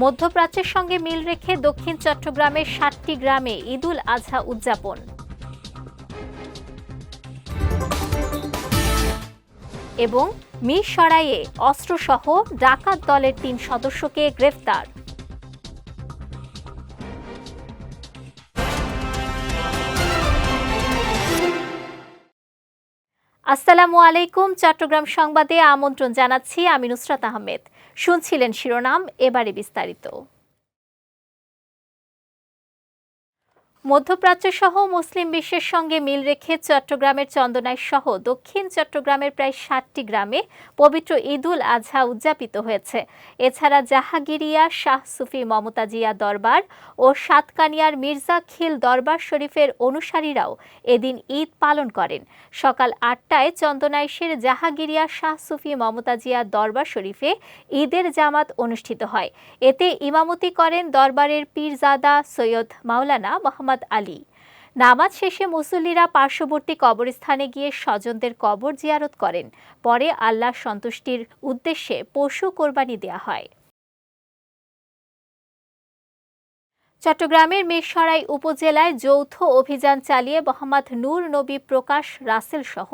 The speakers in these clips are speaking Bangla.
মধ্যপ্রাচ্যের সঙ্গে মিল রেখে দক্ষিণ চট্টগ্রামের ৭টি গ্রামে ঈদুল আজহা উদযাপন। এবং মিরসরাইয়ে অস্ত্রসহ ডাকাত দলের ৩ সদস্যকে গ্রেফতার। আসসালামু আলাইকুম। চট্টগ্রাম সংবাদে আমন্ত্রণ জানাচ্ছি আমি নুসরাত আহমেদ। শুনছিলেন শিরোনাম, এবারে বিস্তারিত। মধ্যপ্রাচ্য সহ মুসলিম বিশ্বের সঙ্গে মিল রেখে চট্টগ্রামের চন্দনাইশ সহ দক্ষিণ চট্টগ্রামের প্রায় ৬০টি গ্রামে পবিত্র ঈদুল আজহা উদযাপিত হয়েছে। এছাড়া জাহাঙ্গীরিয়া শাহ সুফি মমতাজিয়া দরবার ও সাতকানিয়ার মির্জা খিল দরবার শরীফের অনুসারীরাও এদিন ঈদ পালন করেন। সকাল ৮টায় চন্দনাইশের জাহাঙ্গীরিয়া শাহ সুফি মমতাজিয়া দরবার শরীফে ঈদের জামাত অনুষ্ঠিত হয়। এতে ইমামতি করেন দরবারের পীরজাদা সৈয়দ মাওলানা মোহাম্মদ আলী। নামাজ শেষে মুসল্লিরা পার্শ্ববর্তী কবরস্থানে গিয়ে স্বজনদের কবর জিয়ারত করেন। পরে আল্লাহ সন্তুষ্টির উদ্দেশ্যে পশু কোরবানি দেয়া হয়। চট্টগ্রামের মিরসরাই উপজেলায় যৌথ অভিযান চালিয়ে মোহাম্মদ নূর নবী প্রকাশ রাসেল সহ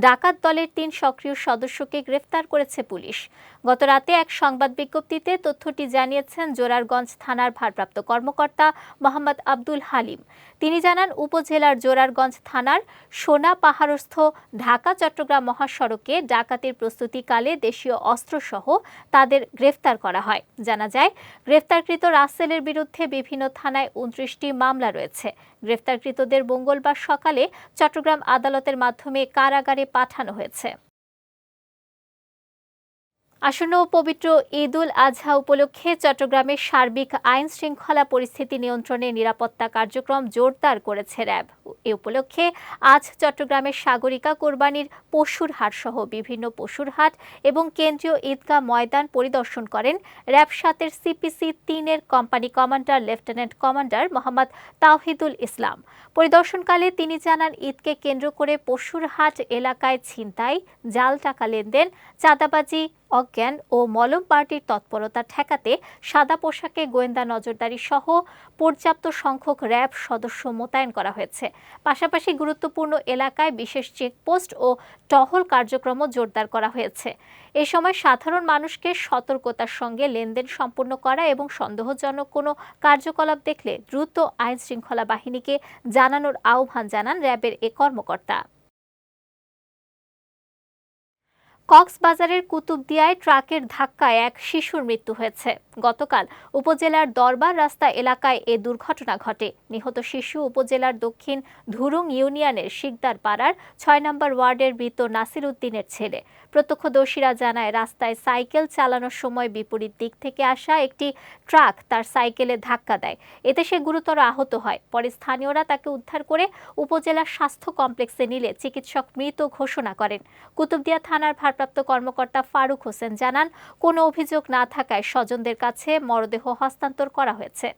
ডাকাত দলের ৩ সক্রিয় সদস্যকে গ্রেফতার করেছে পুলিশ। গতরাতে এক সংবাদ বিজ্ঞপ্তিতে তথ্যটি জানিয়েছেন জোরারগঞ্জ থানার ভারপ্রাপ্ত কর্মকর্তা মোহাম্মদ আব্দুল হালিম। তিনি জানান, উপজেলার জোরারগঞ্জ থানার সোনা পাহাড়স্থ ঢাকা চট্টগ্রাম মহাসড়কে ডাকাতির প্রস্তুতিকালে দেশীয় অস্ত্রসহ তাদের গ্রেফতার করা হয়। জানা যায়, গ্রেফতারকৃত রাসেলের বিরুদ্ধে বিভিন্ন থানায় ২৯টি মামলা রয়েছে। গ্রেফতারকৃতদের মঙ্গলবার সকালে চট্টগ্রাম আদালতের মাধ্যমে কারাগারে পাঠানো হয়েছে। আসন্ন পবিত্র ঈদুল আজহা উপলক্ষে চট্টগ্রামের সার্বিক আইন শৃঙ্খলা পরিস্থিতি নিয়ন্ত্রণে নিরাপত্তা কার্যক্রম জোরদার করেছে র্যাব। এ উপলক্ষে আজ চট্টগ্রামের সাগরিকা কোরবানির পশুর হাট সহ বিভিন্ন পশুর হাট এবং কেন্দ্রীয় ঈদগাহ ময়দান পরিদর্শন করেন র্যাব ৭-এর সিপিসি ৩-এর company commander lieutenant commander Mohammad Tawhidul Islam. পরিদর্শনকালে তিনি জানান, ঈদকে কেন্দ্র করে পশুর হাট এলাকায় ছিনতাই, জাল টাকা লেনদেন, চাঁদাবাজি, অজ্ঞান ও মলম পার্টির তৎপরতা ঠেকাতে সাদা পোশাকে গোয়েন্দা নজরদারি সহ পর্যাপ্ত সংখ্যক র্যাব সদস্য মোতায়েন করা হয়েছে। পাশাপাশি গুরুত্বপূর্ণ এলাকায় বিশেষ চেকপোস্ট ও টহল কার্যক্রমও জোরদার করা হয়েছে। এ সময় সাধারণ মানুষকে সতর্কতার সঙ্গে লেনদেন সম্পন্ন করা এবং সন্দেহজনক কোনো কার্যকলাপ দেখলে দ্রুত আইন শৃঙ্খলা বাহিনীকে জানানোর আহ্বান জানান র্যাবের এ কর্মকর্তা। কক্সবাজারের কুতুবদিয়ায় ট্রাকের ধাক্কায় এক শিশুর মৃত্যু হয়েছে। গতকাল উপজেলার দরবার রাস্তা এলাকায় এ দুর্ঘটনা ঘটে। নিহত শিশু উপজেলার দক্ষিণ ধুরুং ইউনিয়নের শিকদার পাড়ার ৬ নম্বর ওয়ার্ডের মৃত নাসির উদ্দিনের ছেলে। প্রত্যক্ষদর্শীরা জানায়, রাস্তায় সাইকেল চালানোর সময় বিপরীত দিক থেকে আসা একটি ট্রাক তার সাইকেলে ধাক্কা দেয়। এতে সে গুরুতর আহত হয়। পরে স্থানীয়রা তাকে উদ্ধার করে উপজেলা স্বাস্থ্য কমপ্লেক্সে নিলে চিকিৎসক মৃত ঘোষণা করেন। কুতুবদিয়া থানার ভারপ্রাপ্ত কর্মকর্তা ফারুক হোসেন জানান, কোনো অভিযোগ না থাকায় স্বজনদের কাছে মরদেহ হস্তান্তর করা হয়েছে।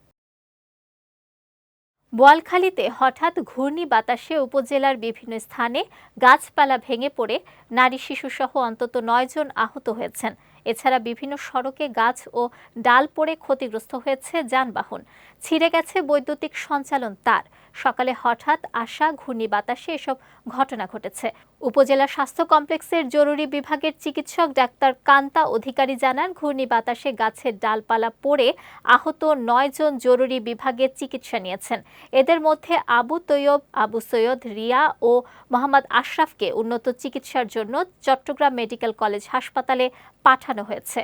বোয়ালখালীতে হঠাৎ ঘূর্ণি বাতাসে উপজেলার বিভিন্ন স্থানে গাছপালা ভেঙে পড়ে নারী শিশুসহ অন্তত ৯ জন আহত হয়েছেন। এছাড়া বিভিন্ন সড়কে গাছ ও ডাল পড়ে ক্ষতিগ্রস্ত হয়েছে যানবাহন। ছিঁড়ে গেছে বৈদ্যুতিক সঞ্চালন তার। সকালে হঠাৎ আসা ঘূর্ণি বাতাসে এসব ঘটনা ঘটেছে। উপজেলা স্বাস্থ্য কমপ্লেক্সের জরুরি বিভাগের চিকিৎসক ডাক্তার কান্তা অধিকারী জানান, ঘূর্ণি বাতাসে গাছের ডালপালা পড়ে আহত ৯ জন জরুরি বিভাগে চিকিৎসা নিয়েছেন। এদের মধ্যে আবু তৈয়ব, আবু সৈয়দ, রিয়া ও মোহাম্মদ আশরাফকে উন্নত চিকিৎসার জন্য চট্টগ্রাম মেডিকেল কলেজ হাসপাতালে পাঠানো হয়েছে।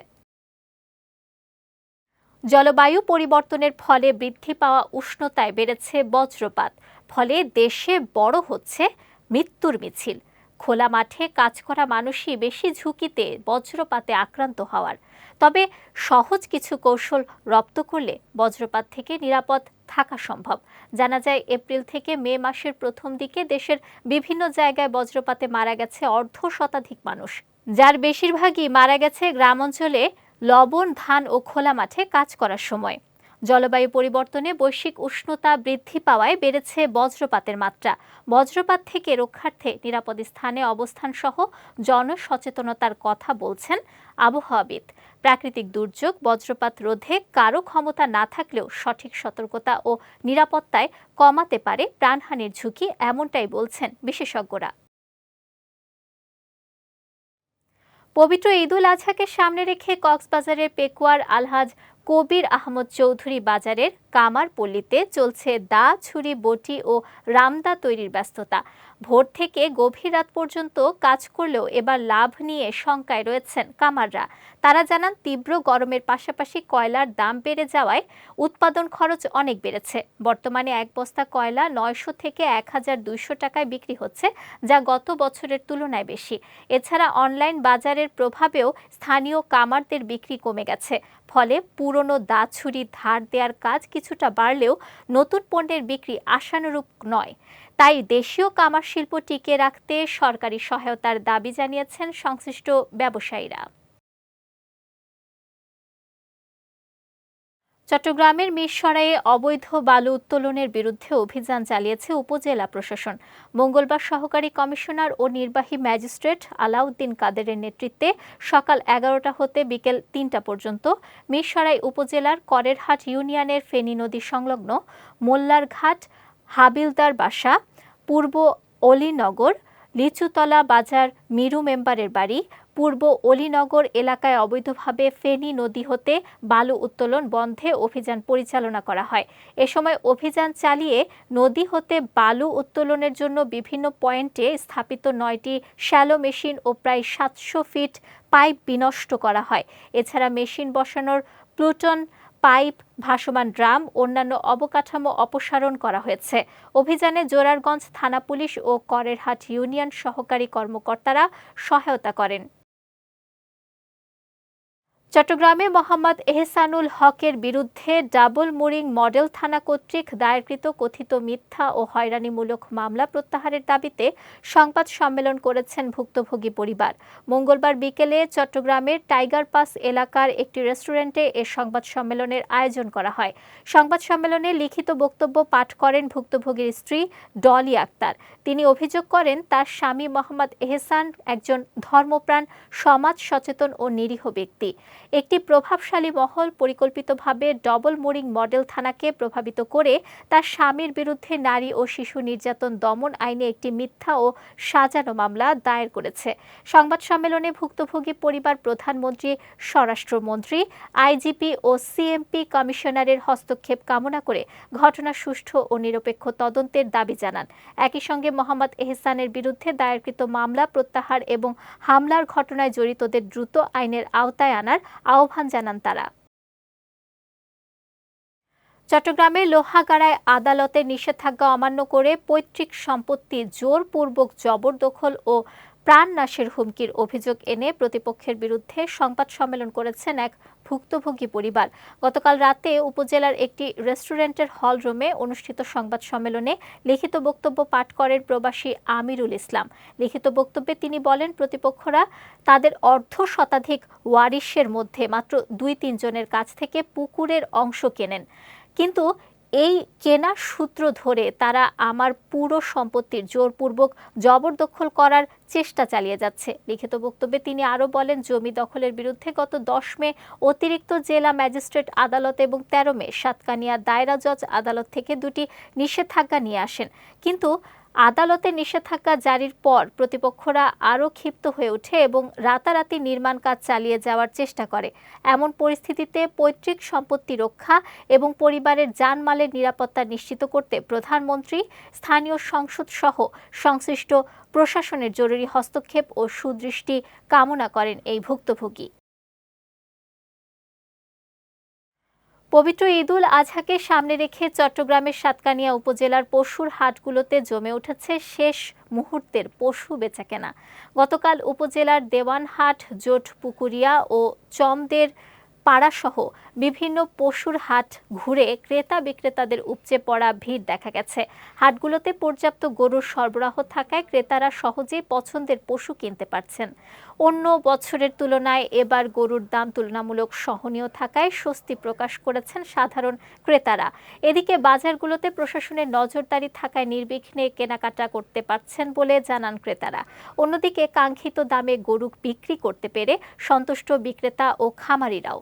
জলবায়ু পরিবর্তনের ফলে বৃদ্ধি পাওয়া উষ্ণতায় বেড়েছে বজ্রপাত। ফলে দেশে বড় হচ্ছে মৃত্যুর মিছিল। খোলা মাঠে কাজ করা মানুষই বেশি ঝুঁকিতে বজ্রপাতে আক্রান্ত হওয়ার। তবে সহজ কিছু কৌশল রপ্ত করলে বজ্রপাত থেকে নিরাপদ থাকা সম্ভব। জানা যায়, এপ্রিল থেকে মে মাসের প্রথম দিকে দেশের বিভিন্ন জায়গায় বজ্রপাতে মারা গেছে অর্ধশতাধিক মানুষ, যার বেশিরভাগই মারা গেছে গ্রামাঞ্চলে লবণ, ধান ও খোলা মাঠে কাজ করার সময়। জলবায়ু পরিবর্তনে বৈশ্বিক উষ্ণতা বৃদ্ধি পাওয়ায় বেড়েছে বজ্রপাতের মাত্রা। বজ্রপাত থেকে রক্ষার্থে নিরাপদ স্থানে অবস্থান সহ জনসচেতনতার কথা বলছেন আবহাওয়াবিদ। প্রাকৃতিক দুর্যোগ, বজ্রপাত রোধে কারো ক্ষমতা না থাকলেও সঠিক সতর্কতা ও নিরাপত্তায় কমাতে পারে প্রাণহানির ঝুঁকি, এমনটাই বলছেন বিশেষজ্ঞরা। পবিত্র ঈদুল আজহাকে সামনে রেখে কক্সবাজারের পেকুয়ার আলহাজ কবির আহমদ চৌধুরী বাজারের কামার পল্লীতে চলছে দা, ছুরি, বটি ও রামদা তৈরির ব্যস্ততা। ভোর থেকে গভীর রাত পর্যন্ত কাজ করলেও এবার লাভ নিয়ে শঙ্কায় রয়েছেন কামাররা। তারা জানান, তীব্র গরমের পাশাপাশি কয়লার দাম বেড়ে যাওয়ায় উৎপাদন খরচ অনেক বেড়েছে। বর্তমানে এক বস্তা কয়লা 900 থেকে 1200 টাকায় বিক্রি হচ্ছে, যা গত বছরের তুলনায় বেশি। এছাড়া অনলাইন বাজারের প্রভাবেও স্থানীয় কামারদের বিক্রি কমে গেছে। ফলে পুরনো দা, ছুরি ধার দেওয়ার কাজ কিছুটা বাড়লেও নতুন পণ্যের বিক্রি আশানুরূপ নয়। তাই দেশীয় কামার শিল্প টিকিয়ে রাখতে সরকারি সহায়তার দাবি জানিয়েছেন সংশ্লিষ্ট ব্যবসায়ীরা। চট্টগ্রামের মিরসরাইয়ে অবৈধ বালু উত্তোলনের বিরুদ্ধে অভিযান চালিয়েছে উপজেলা প্রশাসন। মঙ্গলবার সহকারী কমিশনার ও নির্বাহী ম্যাজিস্ট্রেট আলাউদ্দিন কাদেরের নেতৃত্বে সকাল 11টা হতে বিকেল 3টা পর্যন্ত মিরসরাই উপজেলার করেরহাট ইউনিয়নের ফেনী নদী সংলগ্ন মোল্লারঘাট, হাবিলদার বাসা, পূর্ব অলিনগর, লিচুতলা বাজার, মিরু মেম্বারের বাড়ি, পূর্ব অলিনগর এলাকায় অবৈধভাবে ফেনী নদী হতে বালু উত্তোলন বন্ধে অভিযান পরিচালনা করা হয়। এ সময় অভিযান চালিয়ে নদী হতে বালু উত্তোলনের জন্য বিভিন্ন পয়েন্টে স্থাপিত 9টি শ্যালো মেশিন ও প্রায় 700 ফিট পাইপ বিনষ্ট করা হয়। এছাড়া মেশিন বসানোর প্লুটন, পাইপ, ভাসমান ড্রাম, অন্যান্য অবকাঠামো অপসারণ করা হয়েছে। অভিযানে জোরারগঞ্জ থানা পুলিশ ও করেরহাট ইউনিয়ন সহকারী কর্মকর্তারা সহায়তা করেন। চট্টগ্রামে মোহাম্মদ এহসানুল হকের বিরুদ্ধে ডাবল মুরিং মডেল থানা কর্তৃক দায়েরকৃত কথিত মিথ্যা ও হয়রানিমূলক মামলা প্রত্যাহারের দাবিতে সংবাদ সম্মেলন করেছেন ভুক্তভোগী পরিবার। মঙ্গলবার বিকেলে চট্টগ্রামের টাইগার পাস এলাকার একটি রেস্টুরেন্টে এ সংবাদ সম্মেলনের আয়োজন করা হয়। সংবাদ সম্মেলনে লিখিত বক্তব্য পাঠ করেন ভুক্তভোগীর স্ত্রী ডলি আক্তার। তিনি অভিযোগ করেন, তার স্বামী মোহাম্মদ এহসান একজন ধর্মপ্রাণ, সমাজ সচেতন ও নিরীহ ব্যক্তি। একটি প্রভাবশালী মহল পরিকল্পিতভাবে ডবল মুরিং মডেল থানাকে প্রভাবিত করে তার স্বামীর বিরুদ্ধে নারী ও শিশু নির্যাতন দমন আইনে একটি মিথ্যা ও সাজানো মামলা দায়ের করেছে। সংবাদ সম্মেলনে ভুক্তভোগী পরিবার প্রধানমন্ত্রী, স্বরাষ্ট্রমন্ত্রী, আইজিপি ও সিএমপি কমিশনারের হস্তক্ষেপ কামনা করে ঘটনার সুষ্ঠু ও নিরপেক্ষ তদন্তের দাবি জানান। একই সঙ্গে মোহাম্মদ এহসানের বিরুদ্ধে দায়েরকৃত মামলা প্রত্যাহার এবং হামলার ঘটনায় জড়িতদের দ্রুত আইনের আওতায় আনার আহ্বান জানান তারা। চট্টগ্রামের লোহাগাড়ায় আদালতের নিষেধাজ্ঞা অমান্য করে পৈতৃক সম্পত্তি জোরপূর্বক জবরদখল ও প্রাণনাশের হুমকির অভিযোগ এনে প্রতিপক্ষের বিরুদ্ধে সংবাদ সম্মেলন করেছেন এক ভুক্তভোগী পরিবার। গতকাল রাতে উপজেলার একটি রেস্টুরেন্টের হলরুমে অনুষ্ঠিত সংবাদ সম্মেলনে লিখিত বক্তব্য পাঠ করেন প্রবাসী আমিরুল ইসলাম। লিখিত বক্তব্যে তিনি বলেন, প্রতিপক্ষরা তাদের অর্ধ শতাধিক ওয়ারিশের মধ্যে মাত্র 2-3 জনের কাছ থেকে পুকুরের অংশ কেনেন, কিন্তু এই কেনা সূত্র ধরে তারা আমার পুরো সম্পত্তির জোরপূর্বক জবরদখল করার চেষ্টা চালিয়ে যাচ্ছে। লিখিত বক্তব্যে তিনি আরও বলেন, জমি দখলের বিরুদ্ধে গত 10 মে অতিরিক্ত জেলা ম্যাজিস্ট্রেট আদালত এবং 13 মে সাতকানিয়া দায়রা জজ আদালত থেকে 2টি নিষেধাজ্ঞা নিয়ে আসেন, কিন্তু আদালতের নিষেধাজ্ঞা জারির পর প্রতিপক্ষরা আরও ক্ষিপ্ত হয়ে ওঠে এবং রাতারাতি নির্মাণ কাজ চালিয়ে যাওয়ার চেষ্টা করে। এমন পরিস্থিতিতে পৈতৃক সম্পত্তি রক্ষা এবং পরিবারের জানমালের নিরাপত্তা নিশ্চিত করতে প্রধানমন্ত্রী, স্থানীয় সংসদ সহ সংশ্লিষ্ট প্রশাসনের জরুরি হস্তক্ষেপ ও সুদৃষ্টি কামনা করেন এই ভুক্তভোগী। পবিত্র ঈদুল আজহাকে সামনে রেখে চট্টগ্রামের সাতকানিয়া উপজেলার পশুর হাটগুলোতে জমে উঠেছে শেষ মুহূর্তের পশু বেচাকেনা। গতকাল উপজেলার দেওয়ানহাট, জোটপুকুরিয়া ও চমদের পাড়াসহ বিভিন্ন পশুর হাট ঘুরে ক্রেতা বিক্রেতাদের উপচে পড়া ভিড় দেখা গেছে। হাটগুলোতে পর্যাপ্ত গরুর সরবরাহ থাকায় ক্রেতারা সহজেই পছন্দের পশু কিনতে পারছেন। অন্য বছরের তুলনায় এবার গরুর দাম তুলনামূলক সহনীয় থাকায় স্বস্তি প্রকাশ করেছেন সাধারণ ক্রেতারা। এদিকে বাজারগুলোতে প্রশাসনের নজরদারি থাকায় নির্বিঘ্নে কেনাকাটা করতে পারছেন বলে জানান ক্রেতারা। অন্যদিকে কাঙ্ক্ষিত দামে গরু বিক্রি করতে পেরে সন্তুষ্ট বিক্রেতা ও খামারিরাও।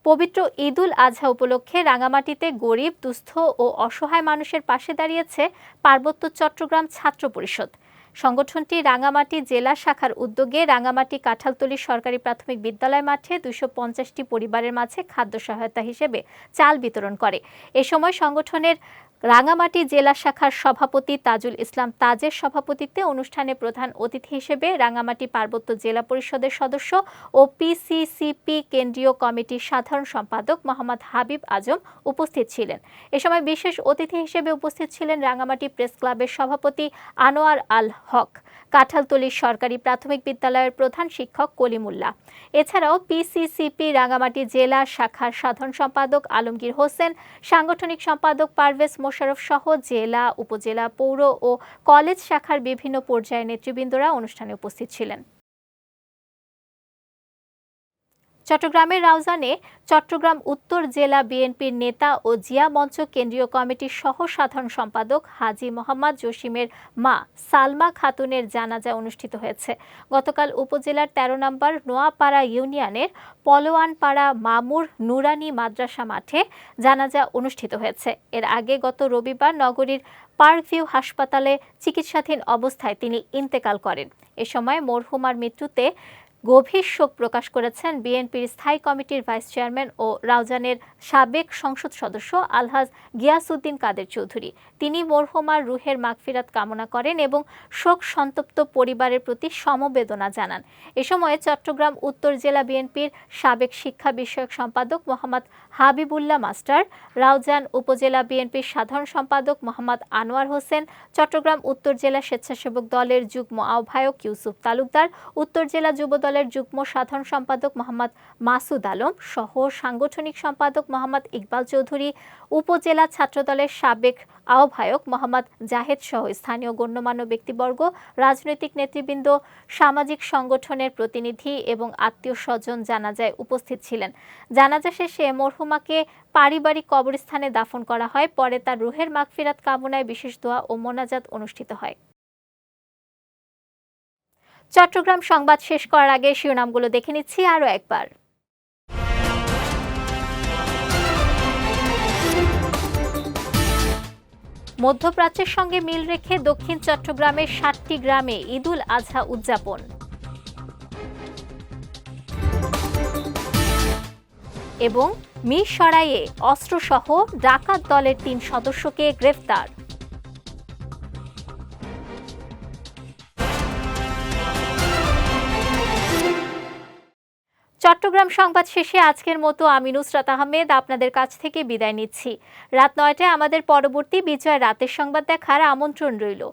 পবিত্র ঈদুল আজহা উপলক্ষে রাঙামাটিতে গরিব, দুস্থ ও অসহায় মানুষের পাশে দাঁড়িয়েছে পার্বত্য চট্টগ্রাম ছাত্র পরিষদ। সংগঠনটি রাঙামাটি জেলা শাখার উদ্যোগে রাঙামাটি কাঁঠালতলী সরকারি প্রাথমিক বিদ্যালয় মাঠে 250টি পরিবারের মাঝে খাদ্য সহায়তা হিসেবে চাল বিতরণ করে। এ সময় সংগঠনের রাঙামাটি জেলা শাখার সভাপতি তাজুল ইসলাম তাজের সভাপতিত্বে অনুষ্ঠানে প্রধান অতিথি হিসেবে রাঙামাটি পার্বত্য জেলা পরিষদের সদস্য ও পিসিসিপি কেন্দ্রীয় কমিটির সাধারণ সম্পাদক মোহাম্মদ হাবিব আজম উপস্থিত ছিলেন। এ সময় বিশেষ অতিথি হিসেবে উপস্থিত ছিলেন রাঙামাটি প্রেস ক্লাবের সভাপতি আনোয়ার আল হক, কাঁঠালতলী সরকারি প্রাথমিক বিদ্যালয়ের প্রধান শিক্ষক কলিমুল্লাহ। এছাড়াও পিসিসিপি রাঙামাটি জেলা শাখার সাধারণ সম্পাদক আলমগীর হোসেন, সাংগঠনিক সম্পাদক পারভেজ মোশাররফ সহ জেলা, উপজেলা, পৌর ও কলেজ শাখার বিভিন্ন পর্যায়ের নেতৃবৃন্দরা অনুষ্ঠানে উপস্থিত ছিলেন। চট্টগ্রামের রাউজানে চট্টগ্রাম উত্তর জেলা বিএনপির নেতা ও জিয়া মঞ্চ কেন্দ্রীয় কমিটির সহ সাধারণ সম্পাদক হাজী মোহাম্মদ জসিমের মা সালমা খাতুনের জানাজা অনুষ্ঠিত হয়েছে। গতকাল উপজেলার ১৩ নম্বর নোয়াপাড়া ইউনিয়নের পলোয়ানপাড়া মামুর নুরানি মাদ্রাসা মাঠে জানাজা অনুষ্ঠিত হয়েছে। এর আগে গত রবিবার নগরীর পার্কভিউ হাসপাতালে চিকিৎসাধীন অবস্থায় তিনি ইন্তেকাল করেন। এ সময় মরহুমার মৃত্যুতে গভীর শোক প্রকাশ করেছেন বিএনপির স্থায়ী কমিটির ভাইস চেয়ারম্যান ও রাউজানের সাবেক সংসদ সদস্য আলহাজ গিয়াসউদ্দিন কাদের চৌধুরী। তিনি মরহুমার রুহের মাগফিরাত কামনা করেন এবং শোক সন্তপ্ত পরিবারের প্রতি সমবেদনা জানান। এ সময় চট্টগ্রাম উত্তর জেলা বিএনপির সাবেক শিক্ষা বিষয়ক সম্পাদক মোহাম্মদ হাবিবুল্লাহ মাস্টার, রাউজান উপজেলা বিএনপির সাধারণ সম্পাদক মোহাম্মদ আনোয়ার হোসেন, চট্টগ্রাম উত্তর জেলা স্বেচ্ছাসেবক দলের যুগ্ম আহ্বায়ক ইউসুফ তালুকদার, উত্তর জেলা যুব দলের যুগ্ম সাধারণ সম্পাদক মোহাম্মদ মাসুদ আলম সহ সাংগঠনিক সম্পাদক মোহাম্মদ ইকবাল চৌধুরী, উপজেলা ছাত্রদলের সাবেক আহ্বায়ক মোহাম্মদ জাহেদ সহ স্থানীয় গণ্যমান্য ব্যক্তিবর্গ, রাজনৈতিক নেতৃবৃন্দ, সামাজিক সংগঠনের প্রতিনিধি এবং আত্মীয় স্বজন জানাজায় উপস্থিত ছিলেন। জানাজা শেষে মরহুমাকে পারিবারিক কবরস্থানে দাফন করা হয়। পরে তার রুহের মাগফিরাত কামনায় বিশেষ দোয়া ও মোনাজাত অনুষ্ঠিত হয়। চট্টগ্রাম সংবাদ শেষ করার আগে শিরোনামগুলো দেখে নিচ্ছি আরও একবার। মধ্যপ্রাচ্যের সঙ্গে মিল রেখে দক্ষিণ চট্টগ্রামের ৭টি গ্রামে ঈদুল আজহা উদযাপন। এবং মিরসরাইয়ে অস্ত্রসহ ডাকাত দলের ৩ সদস্যকে গ্রেফতার। চট্টগ্রাম সংবাদ শেষে আজকের মতো আমি নুসরাত আহমেদ আপনাদের কাছ থেকে বিদায় নিচ্ছি। রাত ৯টায় আমাদের পরবর্তী বিজয় রাতের সংবাদ দেখার আমন্ত্রণ রইল।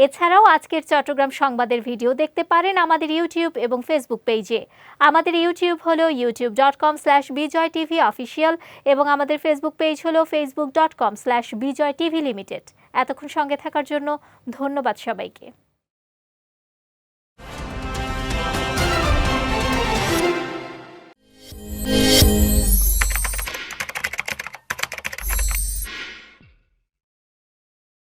এছাড়াও আজকের চট্টগ্রাম সংবাদের ভিডিও দেখতে পারেন আমাদের ইউটিউব এবং ফেসবুক পেজে। আমাদের ইউটিউব হলো youtube.com/bijaytvofficial এবং আমাদের ফেসবুক পেজ হলো facebook.com/bijaytvlimited। এতক্ষণ সঙ্গে থাকার জন্য ধন্যবাদ সবাইকে।